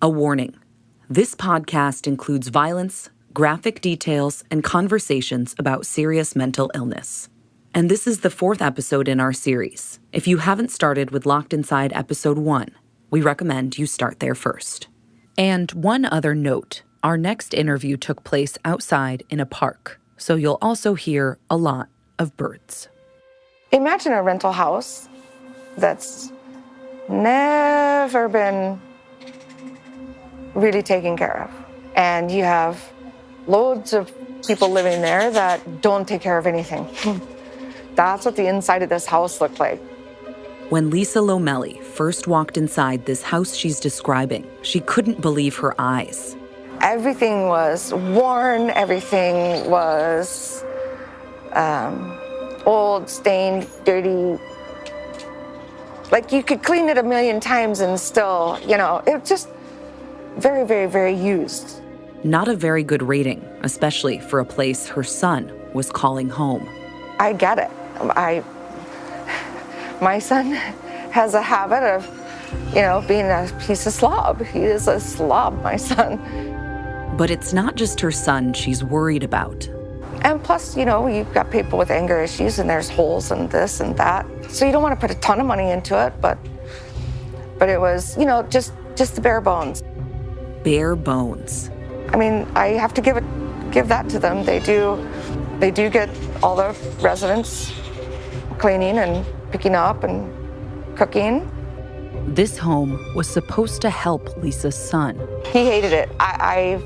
A warning. This podcast includes violence, graphic details, and conversations about serious mental illness. And this is the 4th episode in our series. If you haven't started with Locked Inside Episode 1, we recommend you start there first. And one other note, our next interview took place outside in a park, so you'll also hear a lot of birds. Imagine a rental house that's never been really taken care of. And you have loads of people living there that don't take care of anything. That's what the inside of this house looked like. When Lisa Lomelli first walked inside this house she's describing, she couldn't believe her eyes. Everything was worn, everything was old, stained, dirty. Like you could clean it a million times and still, it was just very, very, very used. Not a very good rating, especially for a place her son was calling home. I get it. My son has a habit of, being a piece of slob. He is a slob, my son. But it's not just her son she's worried about. And plus, you've got people with anger issues and there's holes and this and that. So you don't want to put a ton of money into it, but it was, just the bare bones. Bare bones. I mean, I have to give that to them. They do get all the residents cleaning and picking up and cooking. This home was supposed to help Lisa's son. He hated it. I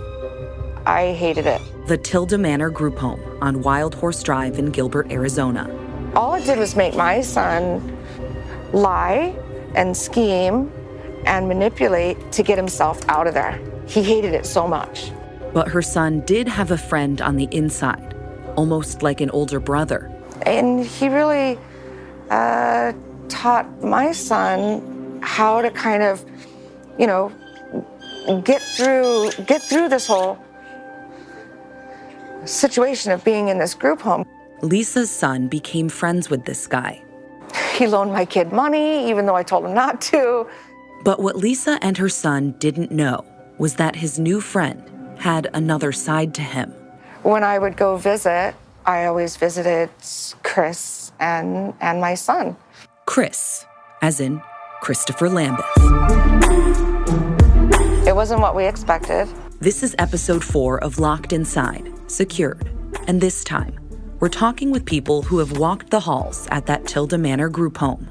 hated it. The Tilda Manor group home on Wild Horse Drive in Gilbert, Arizona. All it did was make my son lie and scheme and manipulate to get himself out of there. He hated it so much. But her son did have a friend on the inside, almost like an older brother. And he really taught my son how to kind of, get through this whole situation of being in this group home. Lisa's son became friends with this guy. He loaned my kid money, even though I told him not to. But what Lisa and her son didn't know was that his new friend had another side to him. When I would go visit, I always visited Chris and my son. Chris, as in Christopher Lambeth. It wasn't what we expected. This is episode 4 of Locked Inside, Secured. And this time, we're talking with people who have walked the halls at that Tilda Manor group home.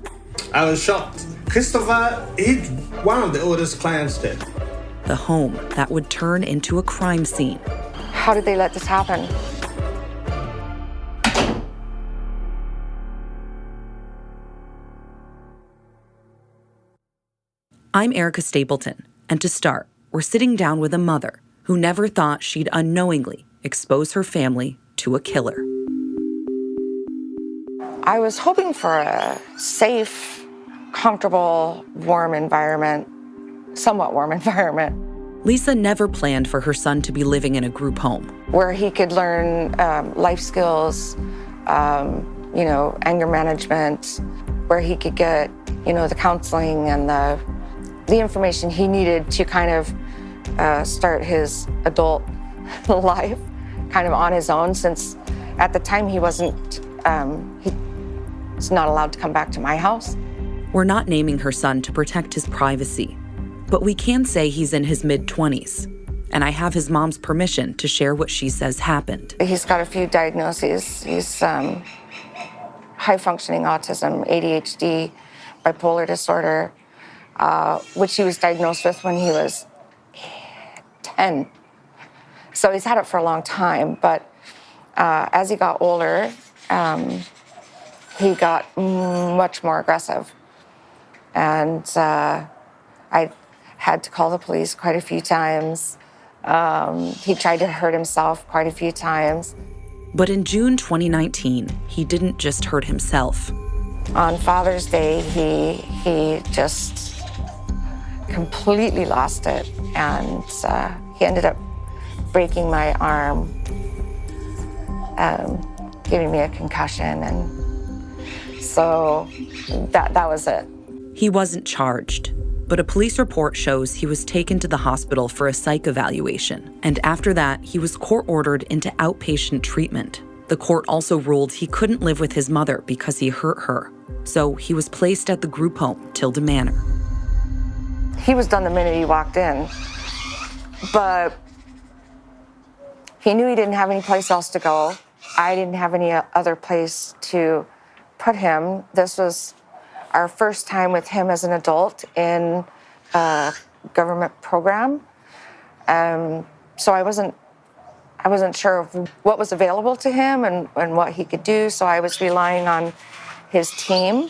I was shocked. Christopher, he wound all his clients did. The home that would turn into a crime scene. How did they let this happen? I'm Erica Stapleton, and to start, we're sitting down with a mother who never thought she'd unknowingly expose her family to a killer. I was hoping for a safe, comfortable, warm environment, somewhat warm environment. Lisa never planned for her son to be living in a group home. Where he could learn life skills, anger management, where he could get, the counseling and the information he needed to kind of start his adult life kind of on his own, since at the time he was not allowed to come back to my house. We're not naming her son to protect his privacy, but we can say he's in his mid-20s, and I have his mom's permission to share what she says happened. He's got a few diagnoses. He's high-functioning autism, ADHD, bipolar disorder, which he was diagnosed with when he was 10. So he's had it for a long time, but as he got older, he got much more aggressive. And I had to call the police quite a few times. He tried to hurt himself quite a few times. But in June 2019, he didn't just hurt himself. On Father's Day, he just completely lost it. And he ended up breaking my arm, giving me a concussion. And so that was it. He wasn't charged, But a police report shows he was taken to the hospital for a psych evaluation, and after that, he was court-ordered into outpatient treatment. The court also ruled he couldn't live with his mother because he hurt her, so he was placed at the group home, Tilda Manor. He was done the minute he walked in, but he knew he didn't have any place else to go. I didn't have any other place to put him. This was our first time with him as an adult in a government program. So I wasn't sure of what was available to him and what he could do, so I was relying on his team.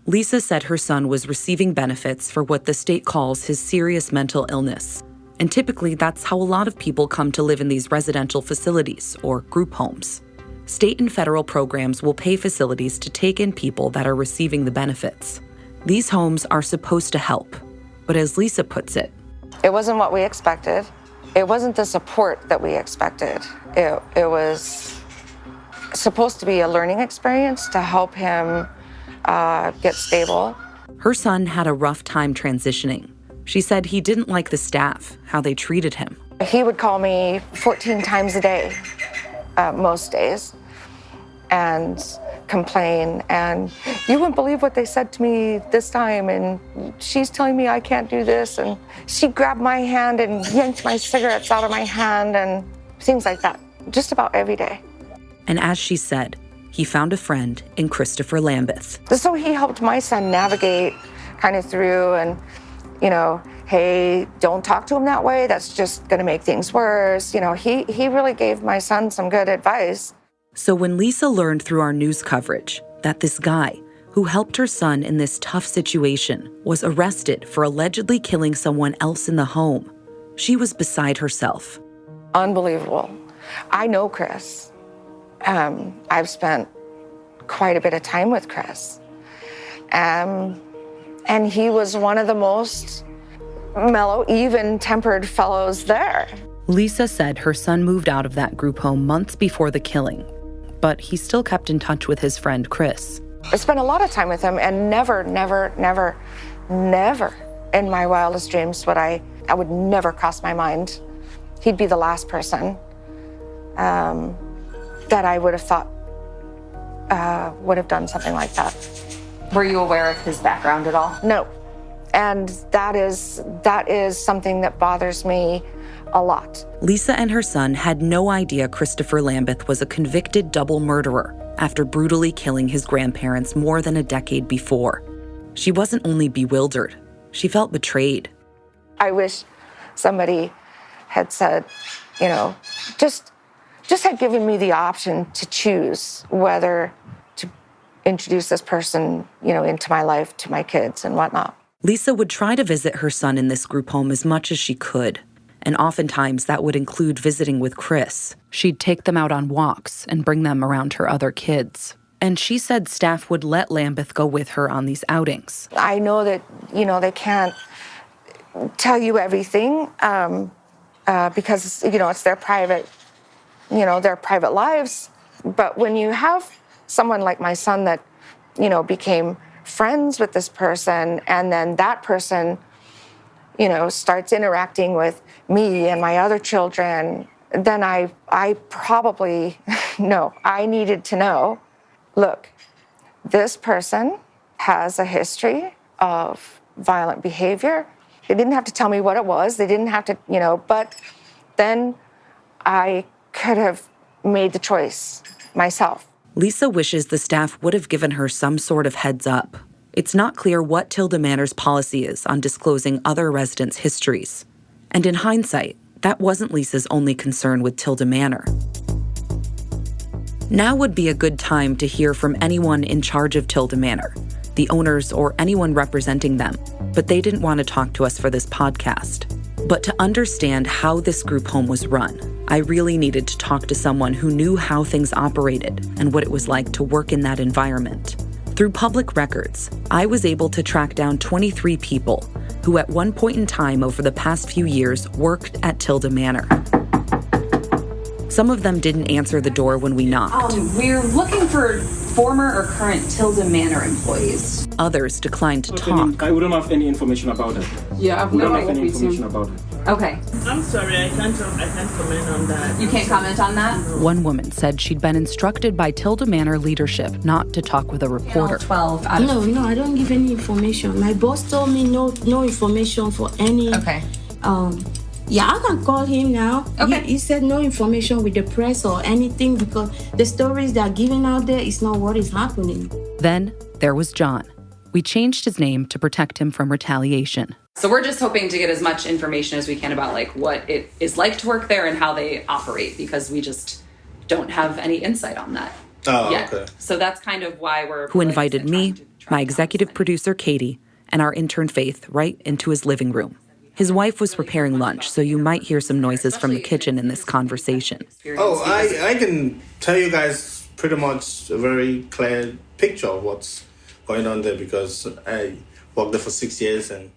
Lisa said her son was receiving benefits for what the state calls his serious mental illness. And typically, that's how a lot of people come to live in these residential facilities or group homes. State and federal programs will pay facilities to take in people that are receiving the benefits. These homes are supposed to help, but as Lisa puts it, it wasn't what we expected. It wasn't the support that we expected. It was supposed to be a learning experience to help him get stable. Her son had a rough time transitioning. She said he didn't like the staff, how they treated him. He would call me 14 times a day, most days, and complain. And you wouldn't believe what they said to me this time. And she's telling me I can't do this. And she grabbed my hand and yanked my cigarettes out of my hand and things like that, just about every day. And as she said, he found a friend in Christopher Lambeth. So he helped my son navigate kind of through and, hey, don't talk to him that way. That's just going to make things worse. He really gave my son some good advice. So when Lisa learned through our news coverage that this guy who helped her son in this tough situation was arrested for allegedly killing someone else in the home, she was beside herself. Unbelievable. I know Chris. I've spent quite a bit of time with Chris. And he was one of the most mellow, even-tempered fellows there. Lisa said her son moved out of that group home months before the killing, but he still kept in touch with his friend Chris. I spent a lot of time with him, and never in my wildest dreams I would never cross my mind. He'd be the last person that I would have thought would have done something like that. Were you aware of his background at all? No. And that is something that bothers me a lot. Lisa and her son had no idea Christopher Lambeth was a convicted double murderer after brutally killing his grandparents more than a decade before. She wasn't only bewildered, she felt betrayed. I wish somebody had said, just had given me the option to choose whether to introduce this person, into my life, to my kids and whatnot. Lisa would try to visit her son in this group home as much as she could, and oftentimes that would include visiting with Chris. She'd take them out on walks and bring them around her other kids. And she said staff would let Lambeth go with her on these outings. I know that, they can't tell you everything because, it's their private lives. But when you have someone like my son that, became friends with this person, and then that person, starts interacting with me and my other children, then I probably I needed to know, look, this person has a history of violent behavior. They didn't have to tell me what it was. They didn't have to, but then I could have made the choice myself. Lisa wishes the staff would have given her some sort of heads up. It's not clear what Tilda Manor's policy is on disclosing other residents' histories. And in hindsight, that wasn't Lisa's only concern with Tilda Manor. Now would be a good time to hear from anyone in charge of Tilda Manor, the owners or anyone representing them, but they didn't want to talk to us for this podcast. But to understand how this group home was run, I really needed to talk to someone who knew how things operated and what it was like to work in that environment. Through public records, I was able to track down 23 people who at one point in time over the past few years worked at Tilda Manor. Some of them didn't answer the door when we knocked. We're looking for former or current Tilda Manor employees. Others declined to talk. I wouldn't have any information about that. Yeah, I've We don't never have any worked with him. information about it. Okay. I'm sorry, I can't comment on that. You can't comment on that? One woman said she'd been instructed by Tilda Manor leadership not to talk with a reporter. 12 out of... No, I don't give any information. My boss told me no information for any... Okay. Yeah, I can call him now. Okay. He said no information with the press or anything because the stories they're giving out there is not what is happening. Then there was John. We changed his name to protect him from retaliation. So we're just hoping to get as much information as we can about like what it is like to work there and how they operate, because we just don't have any insight on that yet. Okay. So that's kind of why we're... Who invited me, my executive producer Katie, and our intern Faith right into his living room. His wife was preparing lunch, so you might hear some noises from the kitchen in this conversation. Oh, I can tell you guys pretty much a very clear picture of what's going on there because I worked there for 6 years. And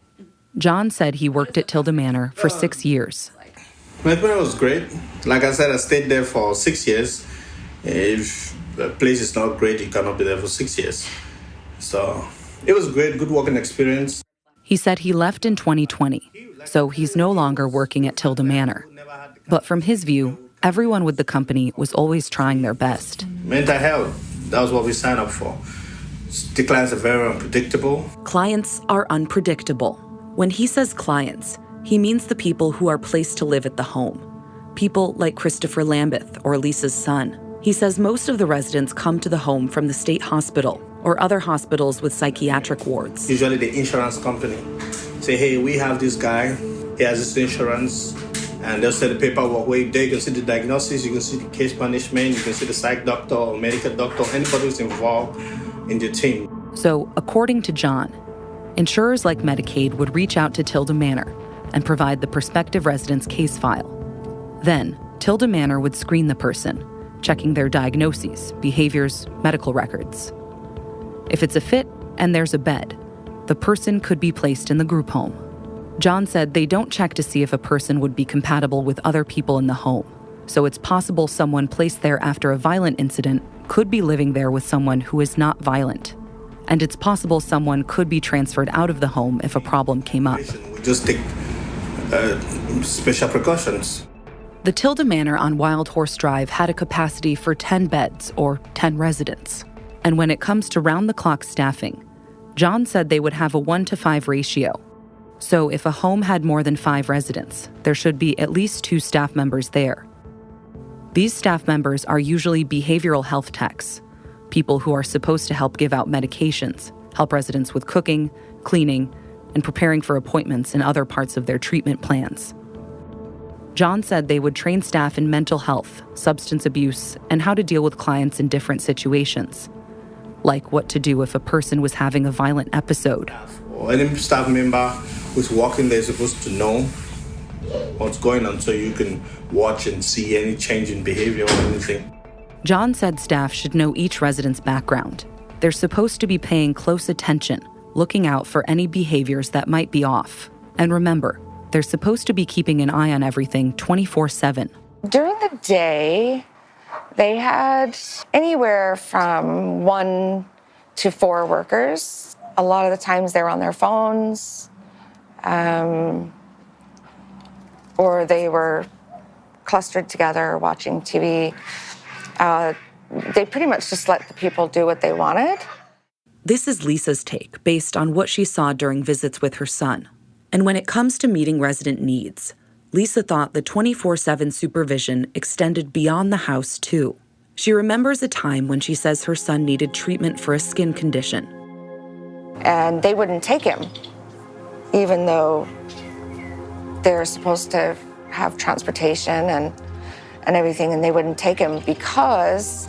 John said he worked at Tilda Manor for 6 years. my experience was great. Like I said, I stayed there for 6 years. If a place is not great, you cannot be there for 6 years. So it was great, good working experience. He said he left in 2020, so he's no longer working at Tilda Manor. But from his view, everyone with the company was always trying their best. Mental health, that was what we signed up for. The clients are very unpredictable. Clients are unpredictable. When he says clients, he means the people who are placed to live at the home. People like Christopher Lambeth or Lisa's son. He says most of the residents come to the home from the state hospital or other hospitals with psychiatric wards. Usually the insurance company say, hey, we have this guy, he has this insurance, and they'll say the paperwork where there you can see the diagnosis, you can see the case management, you can see the psych doctor or medical doctor, anybody who's involved in the team. So, according to John, insurers like Medicaid would reach out to Tilda Manor and provide the prospective resident's case file. Then, Tilda Manor would screen the person, checking their diagnoses, behaviors, medical records. If it's a fit and there's a bed, the person could be placed in the group home. John said they don't check to see if a person would be compatible with other people in the home, so it's possible someone placed there after a violent incident could be living there with someone who is not violent. And it's possible someone could be transferred out of the home if a problem came up. We just take special precautions. The Tilda Manor on Wild Horse Drive had a capacity for 10 beds or 10 residents. And when it comes to round-the-clock staffing, John said they would have a 1-to-5 ratio. So if a home had more than 5 residents, there should be at least 2 staff members there. These staff members are usually behavioral health techs, people who are supposed to help give out medications, help residents with cooking, cleaning, and preparing for appointments and other parts of their treatment plans. John said they would train staff in mental health, substance abuse, and how to deal with clients in different situations, like what to do if a person was having a violent episode. Or any staff member who's working there is supposed to know what's going on so you can watch and see any change in behavior or anything. John said staff should know each resident's background. They're supposed to be paying close attention, looking out for any behaviors that might be off. And remember, they're supposed to be keeping an eye on everything 24/7. During the day, they had anywhere from 1 to 4 workers. A lot of the times they were on their phones, or they were clustered together watching TV. They pretty much just let the people do what they wanted. This is Lisa's take, based on what she saw during visits with her son. And when it comes to meeting resident needs, Lisa thought the 24/7 supervision extended beyond the house, too. She remembers a time when she says her son needed treatment for a skin condition. And they wouldn't take him, even though they're supposed to have transportation and everything, and they wouldn't take him because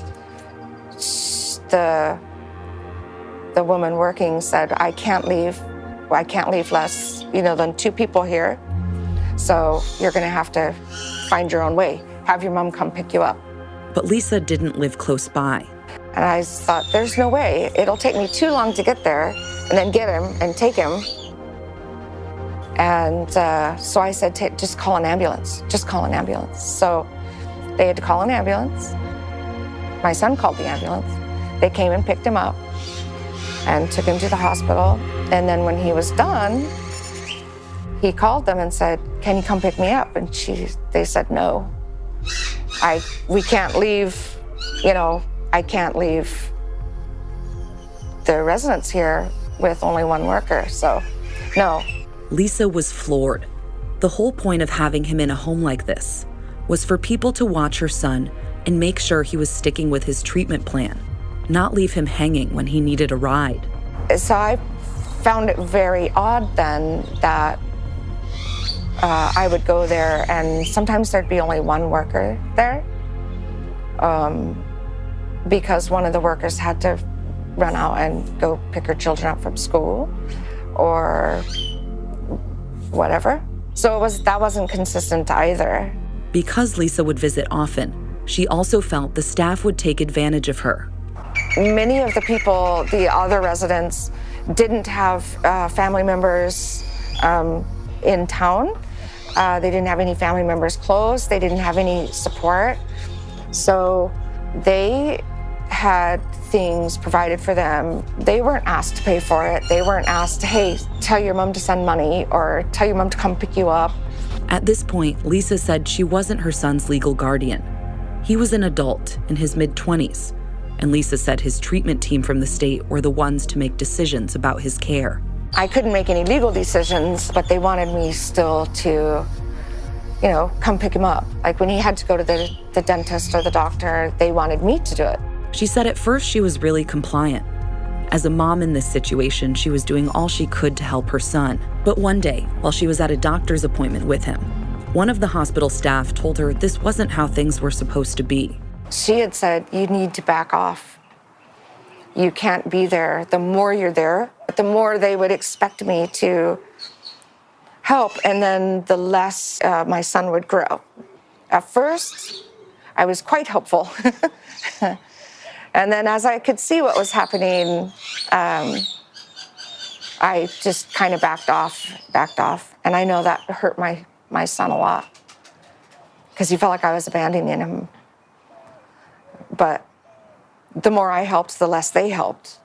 the woman working said, I can't leave less, than 2 people here. So you're gonna have to find your own way. Have your mom come pick you up. But Lisa didn't live close by. And I thought, there's no way. It'll take me too long to get there and then get him and take him. And so I said, just call an ambulance. Just call an ambulance. So they had to call an ambulance. My son called the ambulance. They came and picked him up and took him to the hospital. And then when he was done, he called them and said, "Can you come pick me up?" And they said, "No, we can't leave, I can't leave the residents here with only one worker, so no." Lisa was floored. The whole point of having him in a home like this was for people to watch her son and make sure he was sticking with his treatment plan, not leave him hanging when he needed a ride. So I found it very odd then that I would go there and sometimes there'd be only one worker there because one of the workers had to run out and go pick her children up from school or whatever. So that wasn't consistent either. Because Lisa would visit often, she also felt the staff would take advantage of her. Many of the people, the other residents, didn't have family members in town. They didn't have any family members close. They didn't have any support. So they had things provided for them. They weren't asked to pay for it. They weren't asked, "Hey, tell your mom to send money," or "Tell your mom to come pick you up." At this point, Lisa said she wasn't her son's legal guardian. He was an adult in his mid-20s, and Lisa said his treatment team from the state were the ones to make decisions about his care. I couldn't make any legal decisions, but they wanted me still to, come pick him up. Like when he had to go to the dentist or the doctor, they wanted me to do it. She said at first she was really compliant. As a mom in this situation, she was doing all she could to help her son. But one day, while she was at a doctor's appointment with him, one of the hospital staff told her this wasn't how things were supposed to be. She had said, "You need to back off. You can't be there. The more you're there, the more they would expect me to help, and then the less my son would grow." At first, I was quite hopeful. And then as I could see what was happening, I just kind of backed off. And I know that hurt my son a lot because he felt like I was abandoning him. But the more I helped, the less they helped.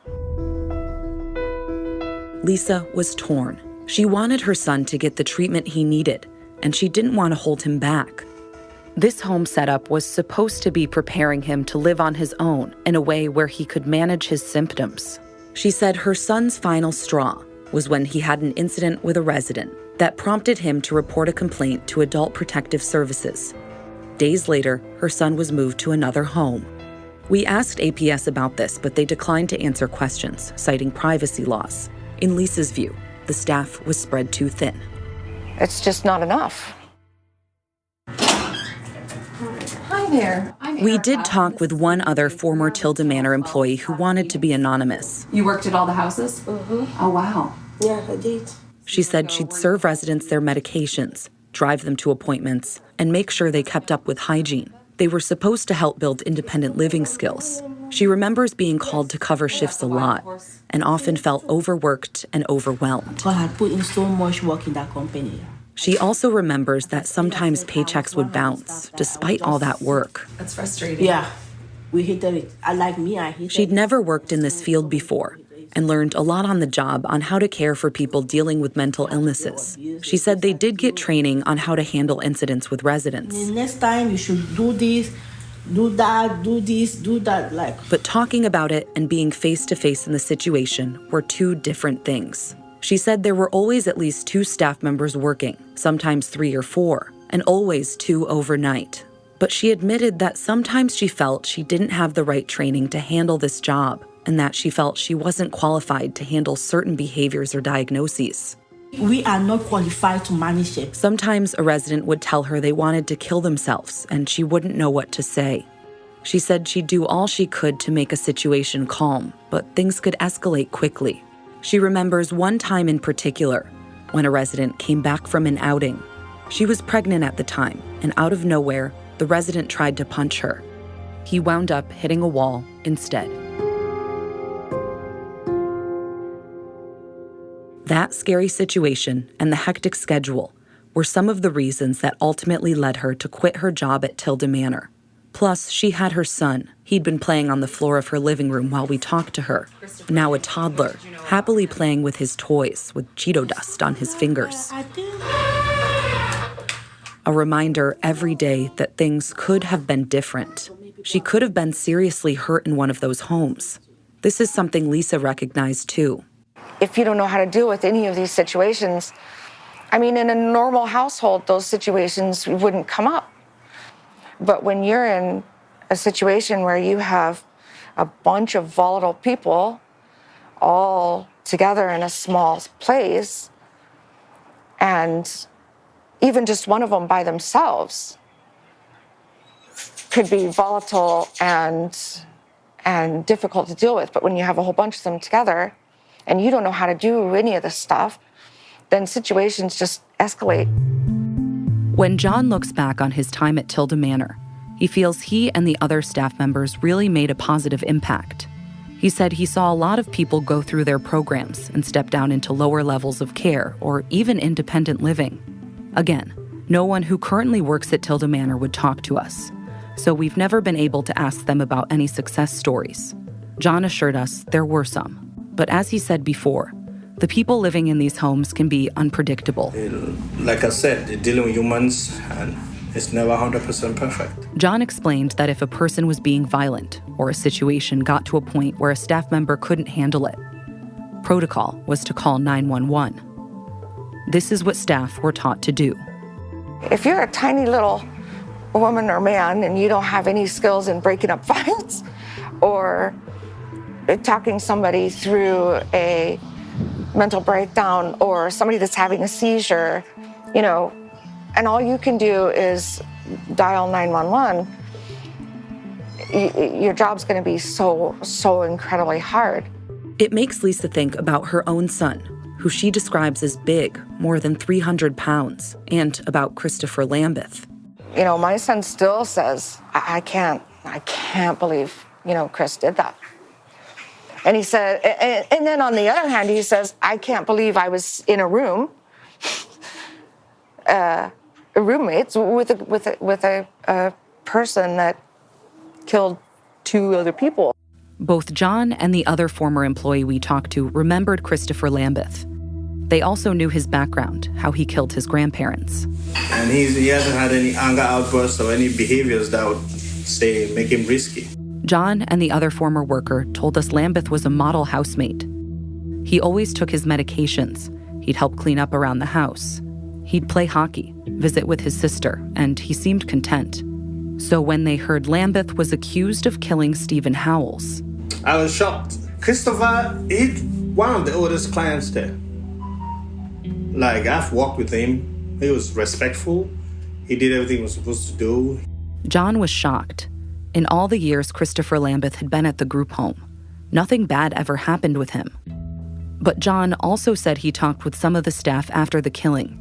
Lisa was torn. She wanted her son to get the treatment he needed, and she didn't want to hold him back. This home setup was supposed to be preparing him to live on his own in a way where he could manage his symptoms. She said her son's final straw was when he had an incident with a resident that prompted him to report a complaint to Adult Protective Services. Days later, her son was moved to another home. We asked APS about this, but they declined to answer questions, citing privacy laws. In Lisa's view, the staff was spread too thin. It's just not enough. We did talk with one other former Tilda Manor employee who wanted to be anonymous. You worked at all the houses? Mm-hmm. Oh, wow. Yeah, I did. She said she'd serve residents their medications, drive them to appointments, and make sure they kept up with hygiene. They were supposed to help build independent living skills. She remembers being called to cover shifts a lot and often felt overworked and overwhelmed. God had put in so much work in that company. She also remembers that sometimes paychecks would bounce, despite all that work. That's frustrating. Yeah, we hated it. I hated it. She'd never worked in this field before and learned a lot on the job on how to care for people dealing with mental illnesses. She said they did get training on how to handle incidents with residents. Next time you should do this, do that, do this, do that. But talking about it and being face-to-face in the situation were two different things. She said there were always at least 2 staff members working, sometimes 3 or 4, and always 2 overnight. But she admitted that sometimes she felt she didn't have the right training to handle this job, and that she felt she wasn't qualified to handle certain behaviors or diagnoses. We are not qualified to manage it. Sometimes a resident would tell her they wanted to kill themselves, and she wouldn't know what to say. She said she'd do all she could to make a situation calm, but things could escalate quickly. She remembers one time in particular, when a resident came back from an outing. She was pregnant at the time, and out of nowhere, the resident tried to punch her. He wound up hitting a wall instead. That scary situation and the hectic schedule were some of the reasons that ultimately led her to quit her job at Tilda Manor. Plus, she had her son. He'd been playing on the floor of her living room while we talked to her. Now a toddler, happily playing with his toys with Cheeto dust on his fingers. A reminder every day that things could have been different. She could have been seriously hurt in one of those homes. This is something Lisa recognized too. If you don't know how to deal with any of these situations, I mean, in a normal household, those situations wouldn't come up. But when you're in a situation where you have a bunch of volatile people all together in a small place, and even just one of them by themselves could be volatile and difficult to deal with. But when you have a whole bunch of them together and you don't know how to do any of this stuff, then situations just escalate. When John looks back on his time at Tilda Manor, he feels he and the other staff members really made a positive impact. He said he saw a lot of people go through their programs and step down into lower levels of care or even independent living. Again, no one who currently works at Tilda Manor would talk to us, so we've never been able to ask them about any success stories. John assured us there were some, but as he said before, the people living in these homes can be unpredictable. Like I said, they're dealing with humans, and it's never 100% perfect. John explained that if a person was being violent or a situation got to a point where a staff member couldn't handle it, protocol was to call 911. This is what staff were taught to do. If you're a tiny little woman or man and you don't have any skills in breaking up fights or talking somebody through a mental breakdown or somebody that's having a seizure, and all you can do is dial 911, your job's going to be so incredibly hard. It makes Lisa think about her own son, who she describes as big, more than 300 pounds, and about Christopher Lambeth. My son still says, I can't believe, Chris did that. And he said, and then on the other hand, he says, I can't believe I was in a room, roommates with a person that killed 2 other people. Both John and the other former employee we talked to remembered Christopher Lambeth. They also knew his background, how he killed his grandparents. And he hasn't had any anger outbursts or any behaviors that would, say, make him risky. John and the other former worker told us Lambeth was a model housemate. He always took his medications. He'd help clean up around the house. He'd play hockey, visit with his sister, and he seemed content. So when they heard Lambeth was accused of killing Stephen Howells, I was shocked. Christopher, he's one of the oldest clients there. Like, I've worked with him. He was respectful. He did everything he was supposed to do. John was shocked. In all the years Christopher Lambeth had been at the group home, nothing bad ever happened with him. But John also said he talked with some of the staff after the killing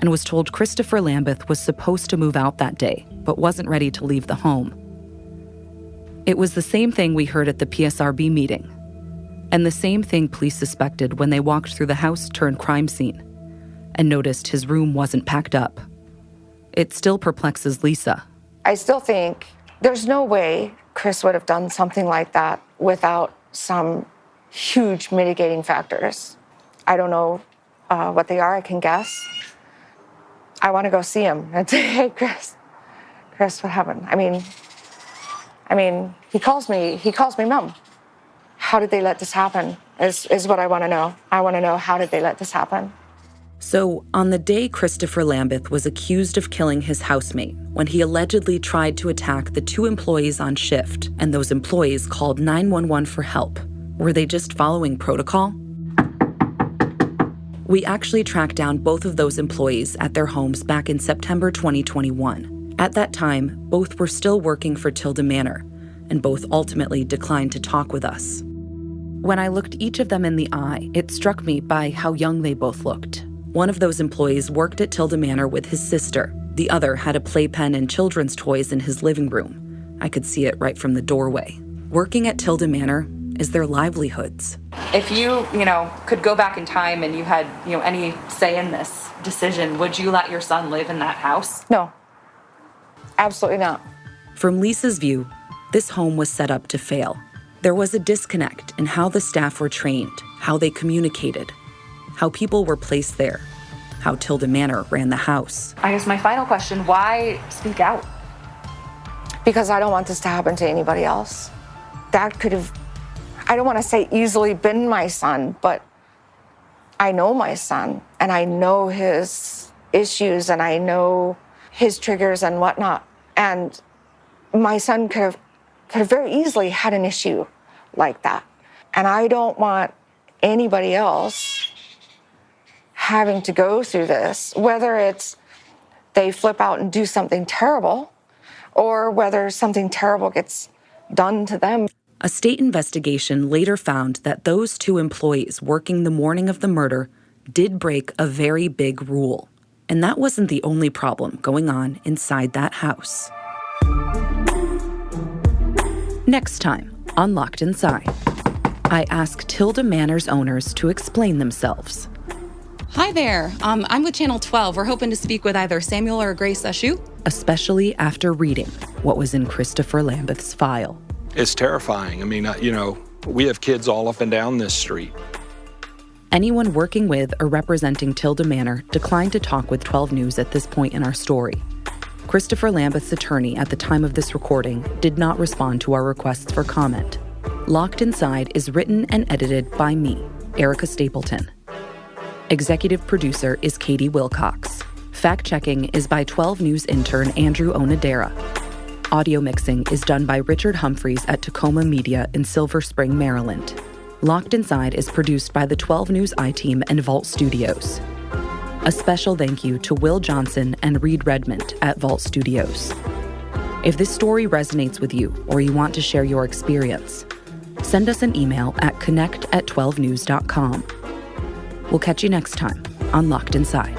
and was told Christopher Lambeth was supposed to move out that day, but wasn't ready to leave the home. It was the same thing we heard at the PSRB meeting, and the same thing police suspected when they walked through the house-turned-crime scene and noticed his room wasn't packed up. It still perplexes Lisa. I still think there's no way Chris would have done something like that without some huge mitigating factors. I don't know what they are. I can guess. I want to go see him and say, hey, Chris, what happened? I mean, he calls me Mom. How did they let this happen is what I want to know. I want to know, how did they let this happen? So, on the day Christopher Lambeth was accused of killing his housemate, when he allegedly tried to attack the 2 employees on shift, and those employees called 911 for help, were they just following protocol? We actually tracked down both of those employees at their homes back in September 2021. At that time, both were still working for Tilda Manor, and both ultimately declined to talk with us. When I looked each of them in the eye, it struck me by how young they both looked. One of those employees worked at Tilda Manor with his sister. The other had a playpen and children's toys in his living room. I could see it right from the doorway. Working at Tilda Manor is their livelihoods. If you could go back in time and you had, any say in this decision, would you let your son live in that house? No, absolutely not. From Lisa's view, this home was set up to fail. There was a disconnect in how the staff were trained, how they communicated, how people were placed there, how Tilda Manor ran the house. I guess my final question, why speak out? Because I don't want this to happen to anybody else. That could have, I don't want to say easily been my son, but I know my son, and I know his issues, and I know his triggers and whatnot. And my son could have very easily had an issue like that. And I don't want anybody else having to go through this, whether it's they flip out and do something terrible, or whether something terrible gets done to them. A state investigation later found that those 2 employees working the morning of the murder did break a very big rule. And that wasn't the only problem going on inside that house. Next time on Locked Inside, I ask Tilda Manor's owners to explain themselves. Hi there. I'm with Channel 12. We're hoping to speak with either Samuel or Grace Ashu. Especially after reading what was in Christopher Lambeth's file. It's terrifying. I mean, we have kids all up and down this street. Anyone working with or representing Tilda Manor declined to talk with 12 News at this point in our story. Christopher Lambeth's attorney at the time of this recording did not respond to our requests for comment. Locked Inside is written and edited by me, Erica Stapleton. Executive producer is Katie Wilcox. Fact-checking is by 12 News intern Andrew Onodera. Audio mixing is done by Richard Humphreys at Tacoma Media in Silver Spring, Maryland. Locked Inside is produced by the 12 News I-Team and Vault Studios. A special thank you to Will Johnson and Reed Redmond at Vault Studios. If this story resonates with you or you want to share your experience, send us an email at connect@12news.com. We'll catch you next time on Locked Inside.